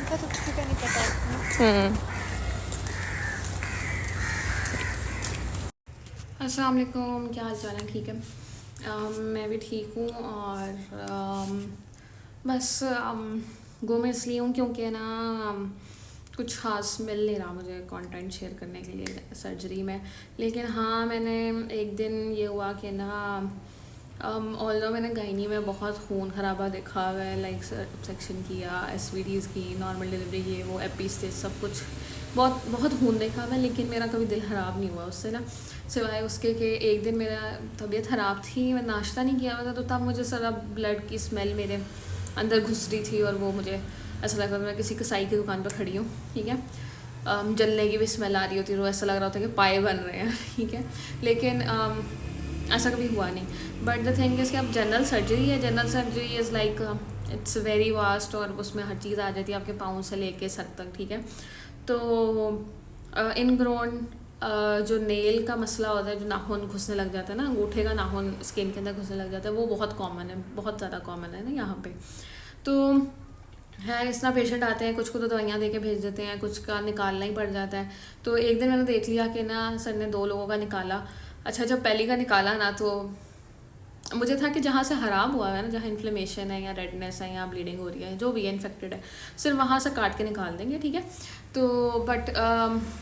का तो किसी का नहीं पता। अस्सलाम वालेकुम, क्या हाल चाल है? ठीक है। मैं भी ठीक हूँ और बस गुम इसलिए हूँ क्योंकि ना कुछ ख़ास मिल नहीं रहा मुझे कंटेंट शेयर करने के लिए सर्जरी में। लेकिन हाँ, मैंने एक दिन ये हुआ कि ना ऑल्दो मैंने गायनी में बहुत खून खराबा देखा हुआ है, लाइक सेक्शन किया, एसवीडीज़ की, नॉर्मल डिलीवरी, ये वो एपी स्टेज सब कुछ, बहुत बहुत खून देखा हुआ है। लेकिन मेरा कभी दिल ख़राब नहीं हुआ उससे ना, सिवाय उसके कि एक दिन मेरा तबीयत ख़राब थी, मैं नाश्ता नहीं किया हुआ था, तो तब मुझे सारा ब्लड की स्मेल मेरे अंदर घुस रही थी और वो मुझे ऐसा लग रहा था मैं किसी कसाई की दुकान पर खड़ी हूँ, ठीक है। जलने की भी स्मेल आ रही होती है, तो ऐसा लग रहा होता है कि पाए बन रहे हैं, ठीक है। लेकिन ऐसा कभी हुआ नहीं। बट द थिंग इज़ कि अब जनरल सर्जरी है, general surgery is like it's very vast, और उसमें हर चीज़ आ जाती है आपके पाँव से लेके सर तक, ठीक है। तो इनग्रोन जो नेल का मसला होता है, जो नाखून घुसने लग जाता है ना, अंगूठे का नाखून स्किन के अंदर घुसने लग जाता है, वो बहुत कॉमन है, बहुत ज़्यादा कॉमन है ना यहाँ पे। तो है, इस तरह पेशेंट आते हैं, कुछ को तो दवाइयाँ दे के भेज देते हैं, कुछ का निकालना ही पड़ जाता है। तो एक दिन मैंने देख लिया कि ना सर ने 2 लोगों का निकाला। अच्छा, जब पहली का निकाला ना, तो मुझे था कि जहाँ से ख़राब हुआ है ना, जहाँ इन्फ्लेमेशन है या रेडनेस है या ब्लीडिंग हो रही है, जो भी है इन्फेक्टेड है, सिर्फ वहाँ से काट के निकाल देंगे, ठीक है। तो बट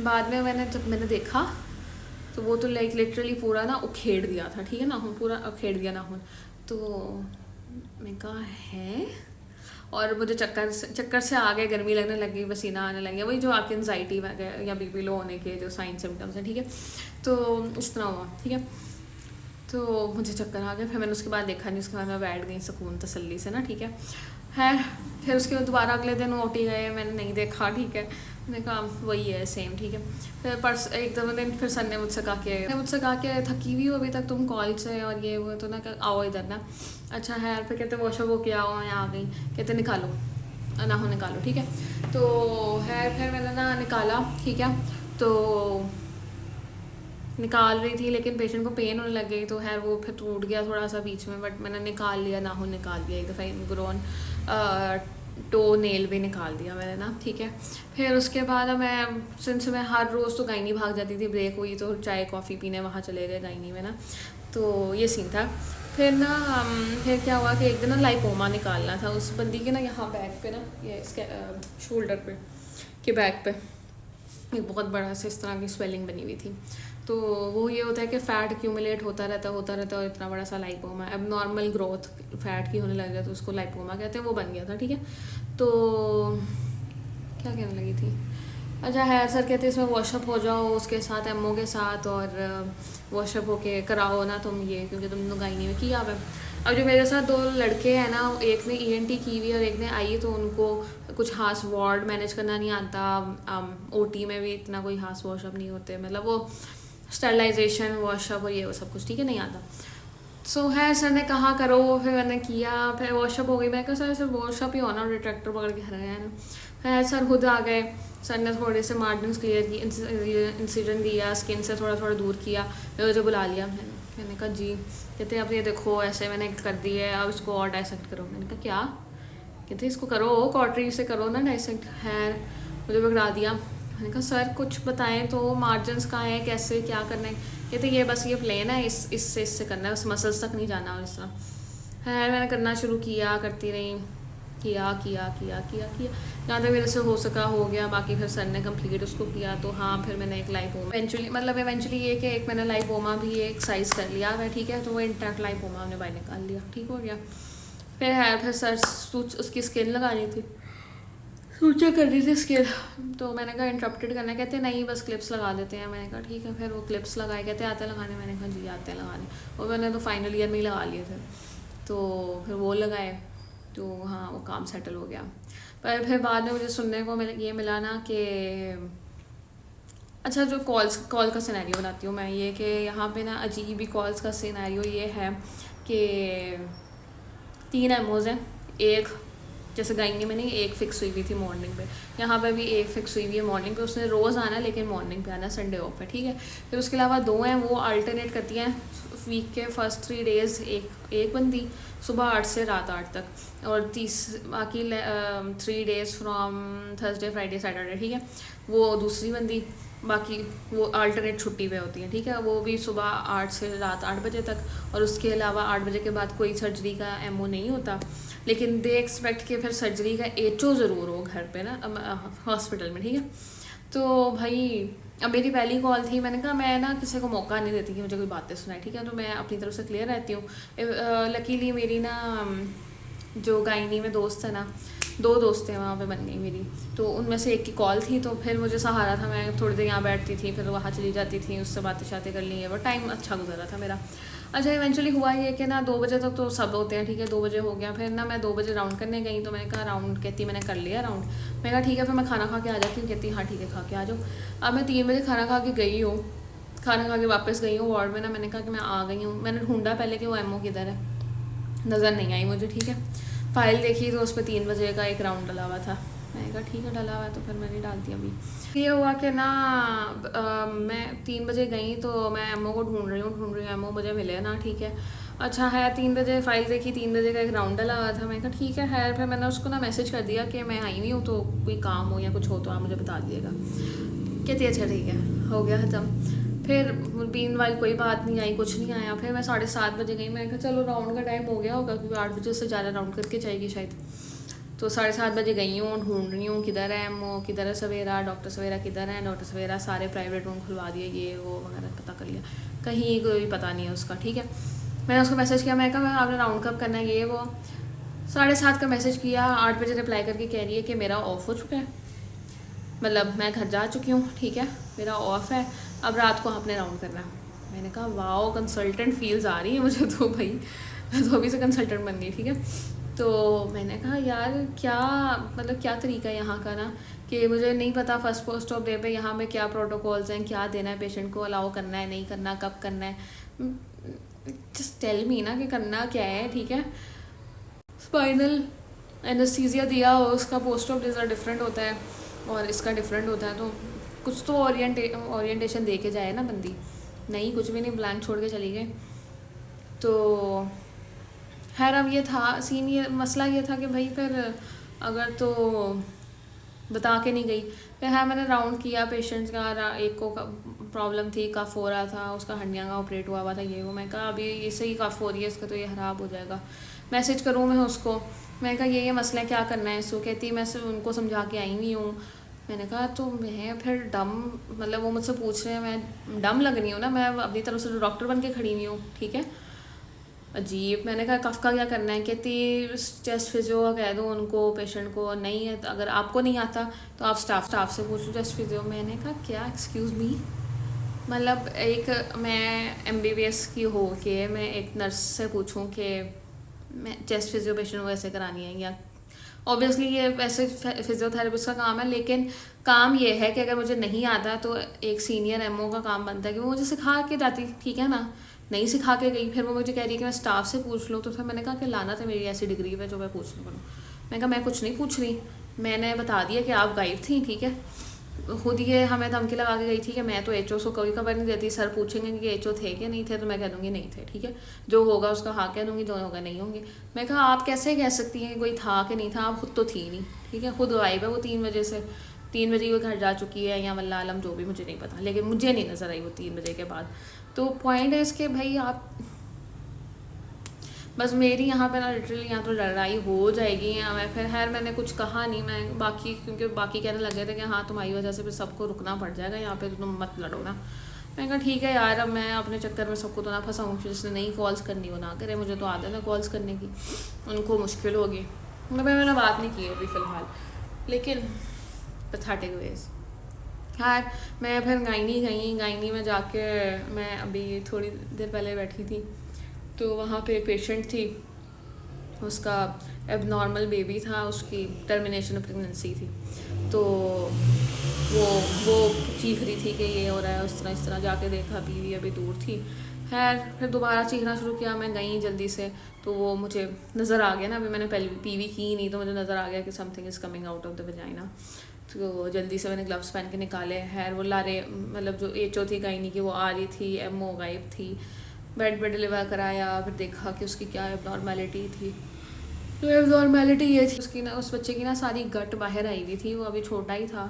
बाद में जब मैंने देखा, तो वो तो लाइक लिटरली पूरा ना उखेड़ दिया था, ठीक है, नाखून पूरा उखेड़ दिया नाखून। तो मैं कहा है, और मुझे चक्कर से आ गए, गर्मी लगने लगी, पसीना आने लगे, वही जो आपकी एनजाइटी या बीपी लो होने के जो साइन सिम्टम्स हैं, ठीक है। तो इस तरह हुआ, ठीक है। तो मुझे चक्कर आ गए, फिर मैंने उसके बाद देखा नहीं, उसके बाद मैं बैठ गई सुकून तसल्ली से ना, ठीक है। फिर उसके बाद दोबारा अगले दिन ओटी गए, मैंने नहीं देखा, ठीक है। मैंने कहा वही है सेम, ठीक है। फिर एक दो दिन फिर सर ने मुझसे कहा कि थकी हुई हो अभी तक तुम कॉल से और ये वो, तो ना आओ इधर ना। अच्छा है, फिर कहते वॉशअप हो किया हो, मैं आ गई, कहते निकालो नाखून निकालो, ठीक है। तो है, फिर मैंने ना निकाला, ठीक है। तो निकाल रही थी, लेकिन पेशेंट को पेन होने लग गई, तो है वो फिर टूट गया थोड़ा सा बीच में, बट मैंने निकाल लिया, नाखून निकाल दिया एक दफ़ा, इनग्रोन टो नेल भी निकाल दिया मैंने ना, ठीक है। फिर उसके बाद मैं हर रोज़ तो गायनी भाग जाती थी, ब्रेक हुई तो चाय कॉफ़ी पीने वहाँ चले गए गायनी में ना, तो ये सीन था। फिर ना फिर क्या हुआ कि एक दिन ना लाइपोमा निकालना था उस बंदी के ना, यहाँ बैक पे ना, ये इसके शोल्डर पे के बैक पे एक बहुत बड़ा से इस तरह की स्वेलिंग बनी हुई थी। तो वो ये होता है कि फ़ैट एक्यूमुलेट होता रहता है, और इतना बड़ा सा लाइपोमा, अब नॉर्मल ग्रोथ फ़ैट की होने लग जाए तो उसको लाइपोमा कहते हैं, वो बन गया था, ठीक है। तो क्या कहने लगी थी, अच्छा है, सर कहते इसमें वॉशअप हो जाओ उसके साथ, एमओ के साथ, और वॉशअप होके कराओ ना तुम ये, क्योंकि तुम गायनी में किया हुआ है। अब जो मेरे साथ 2 लड़के हैं ना, एक ने ईएनटी की हुई और एक ने आई, तो उनको कुछ खास वार्ड मैनेज करना नहीं आता, ओटी में भी इतना कोई खास वॉशअप नहीं होते, मतलब वो स्टरलाइजेशन वॉशअप और ये वो सब कुछ, ठीक है, नहीं आता। सो है, सर ने कहा करो, फिर मैंने किया, फिर वॉशअप हो गई। मैं कहा सर वॉशअप ही होना, रिट्रैक्टर पकड़ के हर गया ना। फिर सर खुद आ गए, सर ने थोड़े से मार्जिन क्लियर की, इंसिजन दिया, स्किन से थोड़ा थोड़ा दूर किया, फिर मुझे बुला लिया। मैंने कहा जी, कहते अब ये देखो ऐसे मैंने कर दी है, अब इसको और डायसेक्ट करो। मैंने कहा क्या? कहते इसको करो, कॉटरी से करो ना डायसेक्ट। है, मुझे पकड़ा दिया। मैंने कहा सर कुछ बताएं तो, मार्जिनस कहाँ हैं, कैसे क्या करना है? कहते ये बस ये प्लेन है, इससे करना है, उस मसल्स तक नहीं जाना। और इस तरह है, मैंने करना शुरू किया, करती रही, किया किया किया किया किया जहाँ तक मेरे से हो सका हो गया। बाकी फिर सर ने कंप्लीट उसको किया, तो हाँ, फिर मैंने एक लाइपोमा इवेंचुअली ये कि एक मैंने लाइपोमा भी एक साइज़ कर लिया है, ठीक है। तो वो इंटैक्ट लाइपोमा हमने बाहर निकाल लिया, ठीक हो गया। फिर सर उसकी स्किन लगानी थी, सूचना कर रही थी स्किन, तो मैंने कहा इंटरप्टेड करना, कहते नहीं बस क्लिप्स लगा देते हैं। मैंने कहा ठीक है, फिर वो क्लिप्स लगाए, कहते आते लगाने। मैंने कहा जी आते हैं लगाने, और मैंने तो फाइनल ईयर में ही लगा लिए थे, तो फिर वो लगाए, तो हाँ वो काम सेटल हो गया। पर फिर बाद में मुझे सुनने को ये मिला ना कि अच्छा, जो कॉल का सिनेरियो बनाती हूँ मैं, ये कि यहाँ पे ना अजीब ही कॉल्स का सिनेरियो ये है कि 3 एमओज हैं, एक जैसे गायनी में नहीं, एक फ़िक्स हुई हुई थी मॉर्निंग पे, यहाँ पे भी एक फ़िक्स हुई हुई है मॉर्निंग पे, उसने रोज़ आना है लेकिन मॉर्निंग पे आना, संडे ऑफ है, ठीक है। फिर उसके अलावा 2 हैं, वो अल्टरनेट करती हैं वीक के फर्स्ट 3 डेज़ एक बंदी सुबह 8 से रात 8 तक, और बाकी 3 days from Thursday Friday Saturday, ठीक है, वो दूसरी बंदी। बाकी वो अल्टरनेट छुट्टी पे होती है, ठीक है, वो भी सुबह 8 से रात 8 बजे तक, और उसके अलावा 8 बजे के बाद कोई सर्जरी का एमओ नहीं होता। लेकिन दे एक्सपेक्ट कि फिर सर्जरी का एचओ ज़रूर हो घर पे ना, हॉस्पिटल में, ठीक है। तो भाई अब मेरी पहली कॉल थी, मैंने कहा मैं ना किसी को मौका नहीं देती कि मुझे कोई बातें सुनाए, ठीक है, तो मैं अपनी तरफ से क्लियर रहती हूँ। लकीली मेरी ना जो गायनी में दोस्त है ना, 2 दोस्त हैं वहाँ पे बन गई मेरी, तो उनमें से एक की कॉल थी, तो फिर मुझे सहारा था, मैं थोड़ी देर यहाँ बैठती थी, फिर वहाँ चली जाती थी, उससे बातें शातें कर ली है, वो टाइम अच्छा गुजरा था मेरा। अच्छा, इवेंचुअली हुआ ये कि ना 2 बजे तक तो सब होते हैं, ठीक है, 2 बजे हो गया, फिर ना मैं 2 बजे राउंड करने गई, तो मैंने कहा राउंड, कहती मैंने कर लिया राउंड, मैंने कहा ठीक है, फिर मैं खाना खा के आ जाती हूँ, कहती हाँ ठीक है खा के आ जाओ। अब मैं 3 बजे खाना खा के गई हूँ, खाना खा के वापस गई हूँ वार्ड में ना, मैंने कहा कि मैं आ गई हूँ, मैंने ढूंढा पहले कि वो एमओ किधर है, नज़र नहीं आई मुझे, ठीक है। फाइल देखी तो उस पर 3 बजे का एक राउंड डला हुआ था, मैंने कहा ठीक है डला हुआ है, तो फिर मैंने डाल दिया। अभी ये हुआ कि ना मैं 3 बजे गई, तो मैं एमओ को ढूंढ रही हूँ, एमओ मुझे मिले ना, ठीक है। अच्छा है, 3 बजे फाइल देखी, 3 बजे का एक राउंड डला हुआ था, मैंने कहा ठीक है खैर, फिर मैंने उसको ना मैसेज कर दिया कि मैं आई हुई हूँ, तो कोई काम हो या कुछ हो तो आप मुझे बता दीजिएगा। कहती अच्छा ठीक है, हो गया ख़त्म। फिर बीन वाली कोई बात नहीं आई, कुछ नहीं आया, फिर मैं 7:30 बजे गई, मैंने कहा चलो राउंड का टाइम हो गया होगा, क्योंकि 8 बजे से ज़्यादा राउंड करके जाएगी शायद। तो 7:30 बजे गई हूँ, ढूंढ रही हूँ किधर है एमओ, किधर है सवेरा, डॉक्टर सवेरा किधर है, डॉक्टर सवेरा सारे प्राइवेट रूम खुलवा दिए, ये वो वगैरह पता कर लिया, कहीं कोई पता नहीं है उसका, ठीक है। मैंने उसको मैसेज किया, मैं कहा मैं आपने राउंड कब करना है, ये वो। 7:30 का मैसेज किया, 8 बजे रिप्लाई करके कह रही है कि मेरा ऑफ हो चुका है, मतलब मैं घर जा चुकी हूँ, ठीक है, मेरा ऑफ है, अब रात को आपने राउंड करना है। मैंने कहा वाओ, कंसल्टेंट फील्स आ रही है मुझे तो भाई, मैं तो अभी से कंसल्टेंट बन गई, ठीक है। तो मैंने कहा यार क्या मतलब क्या तरीका है यहाँ का ना, कि मुझे नहीं पता फर्स्ट पोस्ट ऑफ डे पे यहाँ में क्या प्रोटोकॉल्स हैं, क्या देना है पेशेंट को, अलाउ करना है नहीं करना, कब करना है, जस्ट टेल मी ना कि करना क्या है, ठीक है। स्पाइनल एनेस्थीसिया दिया हो, उसका पोस्ट ऑफ डेज डिफरेंट होता है और इसका डिफरेंट होता है, तो कुछ तो ओरिएंटेशन दे के जाए ना बंदी, नहीं कुछ भी नहीं, ब्लैंक छोड़ के चली गई। तो खैर अब ये था सीन, ये मसला ये था कि भाई फिर अगर तो बता के नहीं गई, फिर हाँ मैंने राउंड किया पेशेंट्स का, एक को प्रॉब्लम थी, कफ हो रहा था, उसका हंडिया का ऑपरेट हुआ हुआ था, ये वो, मैं कहा अभी इससे ही कफ हो रही है, इसका तो ये ख़राब हो जाएगा, मैसेज करूँ मैं उसको, मैं कहा ये मसला क्या करना है इसको, कहती मैं उनको समझा के आई हुई हूँ। मैंने कहा तो मैं फिर डम, मतलब वो मुझसे पूछ रहे हैं, मैं डम लग रही हूँ ना, मैं अपनी तरफ से डॉक्टर बन के खड़ी हुई हूँ, ठीक है, अजीब। मैंने कहा कफ का क्या करना है, कहती चेस्ट फिजियो का कह दो उनको, पेशेंट को नहीं है तो अगर आपको नहीं आता तो आप स्टाफ से पूछो चेस्ट फिजियो। मैंने कहा क्या, एक्सक्यूज़ मी, मतलब एक मैं एमबीबीएस की हो के मैं एक नर्स से पूछूं कि मैं चेस्ट फिजियो पेशेंट को ऐसे करानी है, या ऑब्वियसली ये वैसे फिजियोथेरेपिस्ट का काम है, लेकिन काम ये है कि अगर मुझे नहीं आता तो एक सीनियर एमओ का काम बनता है कि वो मुझे सिखा के जाती, ठीक है ना, नहीं सिखा के गई, फिर वो मुझे कह रही है कि मैं स्टाफ से पूछ लूँ, तो फिर मैंने कहा कि लाना था मेरी ऐसी डिग्री पे जो मैं पूछने बनूँ। मैंने कहा मैं कुछ नहीं पूछ रही, मैंने बता दिया कि आप गायब थी, ठीक है, खुद ये हमें धमकी लगा के गई थी कि मैं तो एचओ को कोई खबर नहीं देती, सर पूछेंगे कि एचओ थे कि नहीं थे, तो मैं कह दूँगी नहीं थे, ठीक है, जो होगा उसका हाँ कह दूँगी, जो होगा नहीं होंगे। मैं कहा आप कैसे कह सकती हैं कोई था कि नहीं था, आप खुद तो थी नहीं, ठीक है, खुद गायब है वो 3 बजे से, 3 बजे वो घर जा चुकी है या वल्ला आलम जो भी, मुझे नहीं पता, लेकिन मुझे नहीं नज़र आई वो 3 बजे के बाद। तो पॉइंट है इसके भाई, आप बस मेरी यहाँ पे ना लिटरली यहाँ तो लड़ाई हो जाएगी, या मैं फिर खैर मैंने कुछ कहा नहीं, मैं बाकी क्योंकि बाकी कहने लगे थे कि हाँ तुम्हारी वजह से फिर सबको रुकना पड़ जाएगा यहाँ पे, तो तुम मत लड़ो ना। मैंने कहा ठीक है यार, अब मैं अपने चक्कर में सबको तो ना फंसाऊँ, जिसने नहीं कॉल्स करनी वो ना करे, मुझे तो आदत है कॉल्स करने की, उनको मुश्किल होगी, मतलब मैंने बात नहीं की अभी फ़िलहाल, लेकिन पैथेटिक वेज। खैर मैं फिर गायनी में जाके मैं अभी थोड़ी देर पहले बैठी थी, तो वहाँ पे एक पेशेंट थी, उसका एबनॉर्मल बेबी था, उसकी टर्मिनेशन ऑफ प्रेगनेंसी थी, तो वो चीख रही थी कि ये हो रहा है, इस तरह जाके देखा, बीवी अभी दूर थी। खैर फिर दोबारा चीखना शुरू किया, मैं गई जल्दी से, तो वो मुझे नज़र आ गया ना, अभी मैंने पहले पीवी की नहीं, तो मुझे नज़र आ गया कि something is coming out of the vagina, तो जल्दी से मैंने ग्लव्स पहन के निकाले। खैर वो लारे मतलब जो एचओ थी गायनी की वो आ रही थी, एमओ गायब थी, बेड पे डिलीवर कराया, फिर देखा कि उसकी क्या एबनॉर्मेलिटी थी। तो एबनॉर्मेलिटी ये थी उसकी ना, उस बच्चे की ना सारी गट बाहर आई हुई थी। वो अभी छोटा ही था,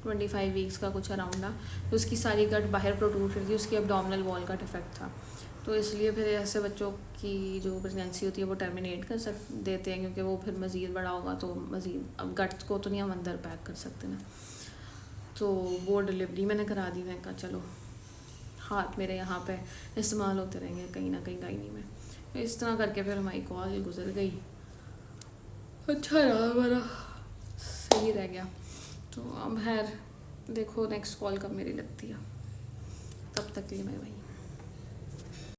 25 वीक्स का कुछ अराउंड ना। तो उसकी सारी गट बाहर प्रोट्रूड रही थी, उसकी एब्डोमिनल वॉल का डिफेक्ट था। तो इसलिए फिर ऐसे बच्चों की जो प्रेगनेंसी होती है वो टर्मिनेट कर देते हैं, क्योंकि वो फिर मज़ीद बड़ा होगा तो मज़ीद, अब गट्स को तो नहीं हम अंदर पैक कर सकते ना। तो वो डिलीवरी मैंने करा दी। मैं कहा चलो हाथ मेरे यहाँ पे इस्तेमाल होते रहेंगे कहीं ना कहीं गायनी में। तो इस तरह करके फिर हमारी कॉल गुजर गई। अच्छा रहा हमारा, सही रह गया। तो अब खैर देखो नेक्स्ट कॉल कब मेरी लगती है, तब तक के लिए मैं वहीं